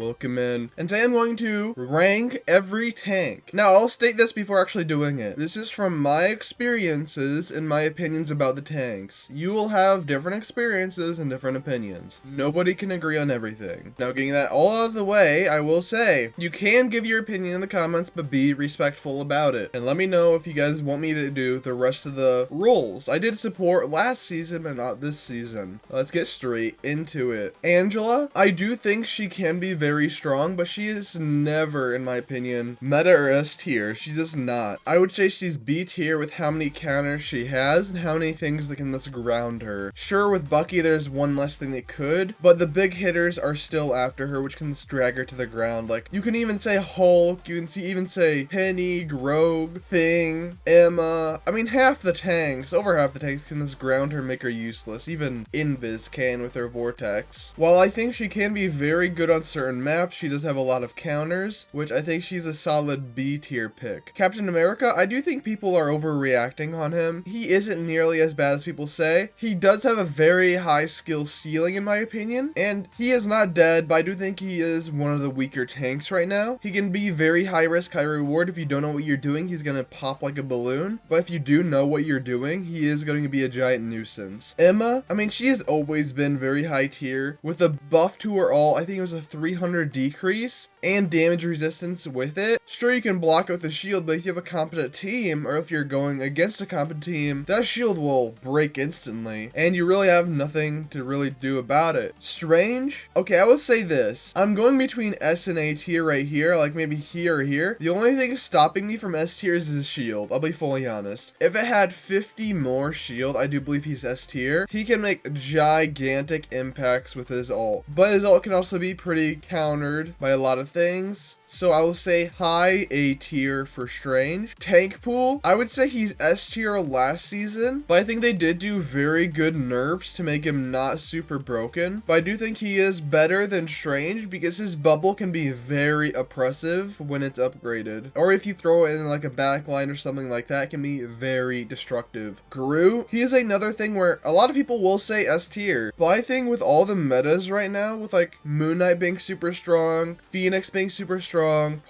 Welcome in, and today I'm going to rank every tank. Now, I'll state this before actually doing it. This is from my experiences and my opinions about the tanks. You will have different experiences and different opinions. Nobody can agree on everything. Now, getting that all out of the way, I will say, you can give your opinion in the comments, but be respectful about it. And let me know if you guys want me to do the rest of the roles. I did support last season, but not this season. Let's get straight into it. Angela, I do think she can be very strong, but she is never, in my opinion, meta or S tier. She's just not. I would say she's B tier with how many counters she has and how many things that can just ground her. Sure, with Bucky, there's one less thing that could, but the big hitters are still after her, which can just drag her to the ground. Like, you can even say Hulk, you can even say Penny, Rogue, Thing, Emma. I mean, half the tanks, over half the tanks can just ground her, make her useless. Even Invis can with her Vortex. While I think she can be very good on certain maps, she does have a lot of counters, which I think she's a solid B tier pick. Captain America, I do think people are overreacting on him. He isn't nearly as bad as people say. He does have a very high skill ceiling in my opinion, and he is not dead, but I do think he is one of the weaker tanks right now. He can be very high risk, high reward. If you don't know what you're doing, he's gonna pop like a balloon, but if you do know what you're doing, he is going to be a giant nuisance. Emma, I mean, she has always been very high tier. With a buff to her ult, I think it was a 300 decrease and damage resistance with it. Sure, you can block it with a shield, but if you have a competent team, or if you're going against a competent team, that shield will break instantly, and you really have nothing to really do about it. Strange? Okay, I will say this. I'm going between S and A tier right here, like maybe here or here. The only thing stopping me from S tier is his shield, I'll be fully honest. If it had 50 more shield, I do believe he's S tier. He can make gigantic impacts with his ult, but his ult can also be pretty countered by a lot of things. So I will say high A tier for Strange. Tank pool, I would say he's S tier last season, but I think they did do very good nerfs to make him not super broken. But I do think he is better than Strange because his bubble can be very oppressive when it's upgraded. Or if you throw it in like a backline or something like that, it can be very destructive. Groot, he is another thing where a lot of people will say S tier, but I think with all the metas right now, with like Moon Knight being super strong, Phoenix being super strong,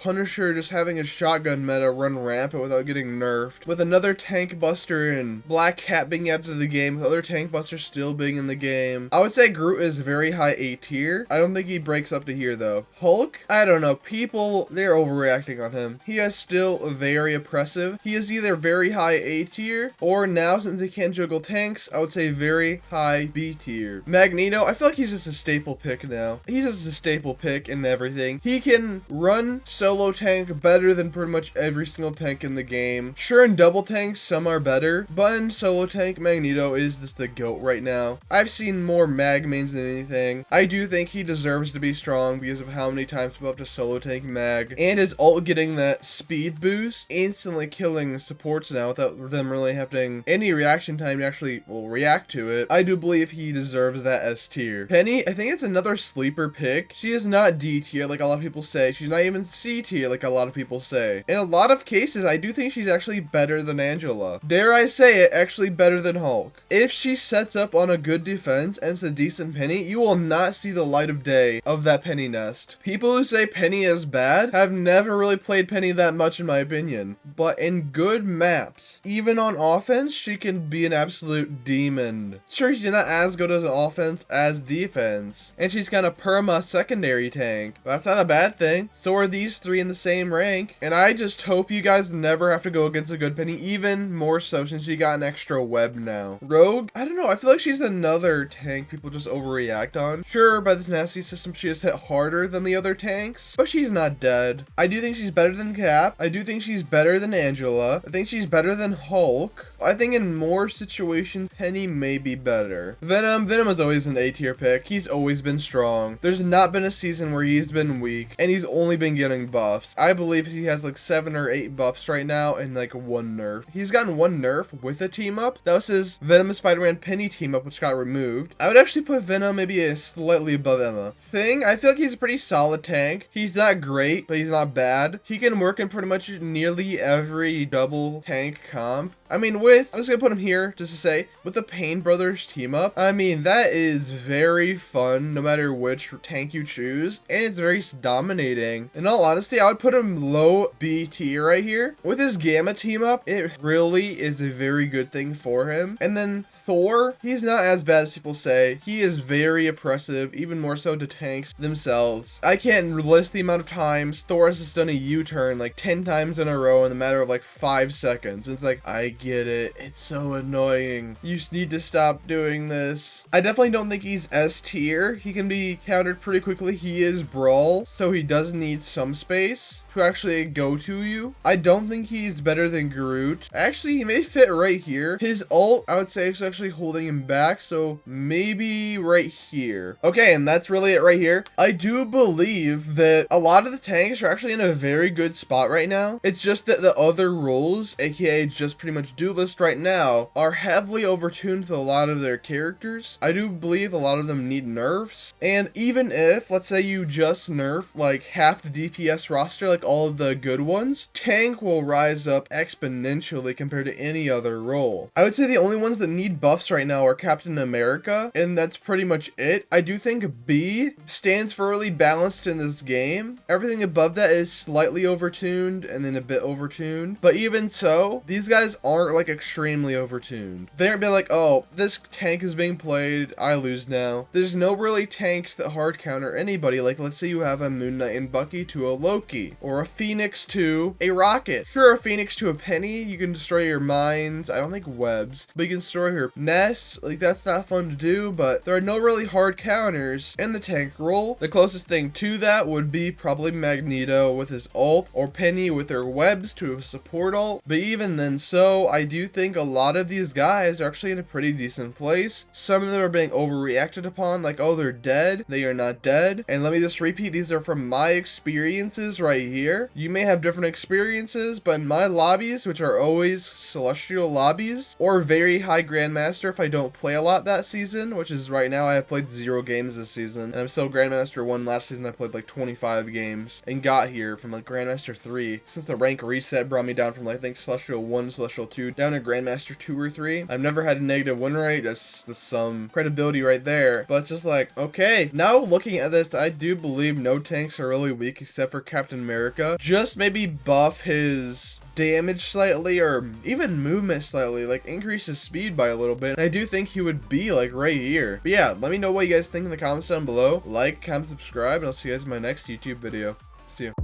Punisher just having a shotgun meta run rampant without getting nerfed, with another tank buster and Black Cat being added to the game, with other tank busters still being in the game, I would say Groot is very high A tier. I don't think he breaks up to here though. Hulk, I don't know, people, they're overreacting on him. He is still very oppressive. He is either very high A tier, or now since he can't juggle tanks, I would say very high B tier. Magneto, I feel like he's just a staple pick now. He's just a staple pick in everything. He can run solo tank better than pretty much every single tank in the game. Sure, in double tanks, some are better, but in solo tank, Magneto is just the GOAT right now. I've seen more mag mains than anything. I do think he deserves to be strong because of how many times people have to solo tank mag, and his ult getting that speed boost, instantly killing supports now without them really having any reaction time to actually, well, react to it. I do believe he deserves that S tier. Penny, I think it's another sleeper pick. She is not D tier like a lot of people say. She's not even C tier like a lot of people say. In a lot of cases, I do think she's actually better than Angela. Dare I say it, actually better than Hulk. If she sets up on a good defense and it's a decent Penny, you will not see the light of day of that Penny nest. People who say Penny is bad have never really played Penny that much in my opinion. But in good maps, even on offense, she can be an absolute demon. Sure, she's not as good as an offense as defense, and she's kind of perma secondary tank. But that's not a bad thing. So are these three in the same rank, and I just hope you guys never have to go against a good Penny, even more so since she got an extra web now. Rogue, I don't know, I feel like she's another tank people just overreact on. Sure, by the tenacity system she is hit harder than the other tanks, but she's not dead. I do think she's better than Cap. I do think she's better than Angela. I think she's better than Hulk. I think in more situations, Penny may be better. Venom is always an A tier pick. He's always been strong. There's not been a season where he's been weak, and he's only been getting buffs. I believe he has like 7 or 8 buffs right now and like 1 nerf. He's gotten 1 nerf with a team up. That was his Venom and Spider-Man Penny team up, which got removed. I would actually put Venom maybe a slightly above Emma. Thing, I feel like he's a pretty solid tank. He's not great, but he's not bad. He can work in pretty much nearly every double tank comp. I mean, I'm just gonna put him here just to say, with the Payne Brothers team up, I mean, that is very fun no matter which tank you choose, and it's very dominating. In all honesty, I would put him low B tier right here. With his Gamma team up, it really is a very good thing for him. And then Thor, he's not as bad as people say. He is very oppressive, even more so to tanks themselves. I can't list the amount of times Thor has just done a U-turn like 10 times in a row in the matter of like 5 seconds. It's like, I get it. It's so annoying. You just need to stop doing this. I definitely don't think he's S tier. He can be countered pretty quickly. He is Brawl, so he does need some space to actually go to you. I don't think he's better than Groot. Actually, he may fit right here. His ult, I would say, is actually holding him back, so maybe right here. Okay, and that's really it right here. I do believe that a lot of the tanks are actually in a very good spot right now. It's just that the other roles, aka just pretty much Duelist right now, are heavily overtuned to a lot of their characters. I do believe a lot of them need nerfs, and even if, let's say you just nerf like half the DPS roster, like all of the good ones, tank will rise up exponentially compared to any other role. I would say the only ones that need buffs right now are Captain America, and that's pretty much it. I do think B stands for really balanced in this game. Everything above that is slightly overtuned and then a bit overtuned, but even so, these guys aren't like extremely overtuned. They aren't being like, oh, this tank is being played, I lose now. There's no really tanks that hard counter anybody. Like, let's say you have a Moon Knight and Bucky to a Loki, or a Phoenix to a Rocket. Sure, a Phoenix to a Penny, you can destroy your mines. I don't think webs, but you can destroy her nests. Like, that's not fun to do, but there are no really hard counters in the tank role. The closest thing to that would be probably Magneto with his ult, or Penny with her webs to a support ult. But even then, so I do think a lot of these guys are actually in a pretty decent place. Some of them are being overreacted upon, like, oh, they're dead. They are not dead. And let me just repeat, these are from my experiences right here. You may have different experiences, but in my lobbies, which are always Celestial lobbies, or very high Grandmaster if I don't play a lot that season, which is right now I have played 0 games this season, and I'm still Grandmaster 1. Last season I played like 25 games, and got here from like Grandmaster 3. Since the rank reset brought me down from like, I think Celestial 1, Celestial 2, down to Grandmaster 2 or 3. I've never had a negative win rate. That's some credibility right there, but it's just like, okay, now looking at this, I do believe no tanks are really weak except for Captain America. Just maybe buff his damage slightly, or even movement slightly, like increase his speed by a little bit. And I do think he would be like right here. But yeah, let me know what you guys think in the comments down below. Like, comment, subscribe, and I'll see you guys in my next YouTube video. See you.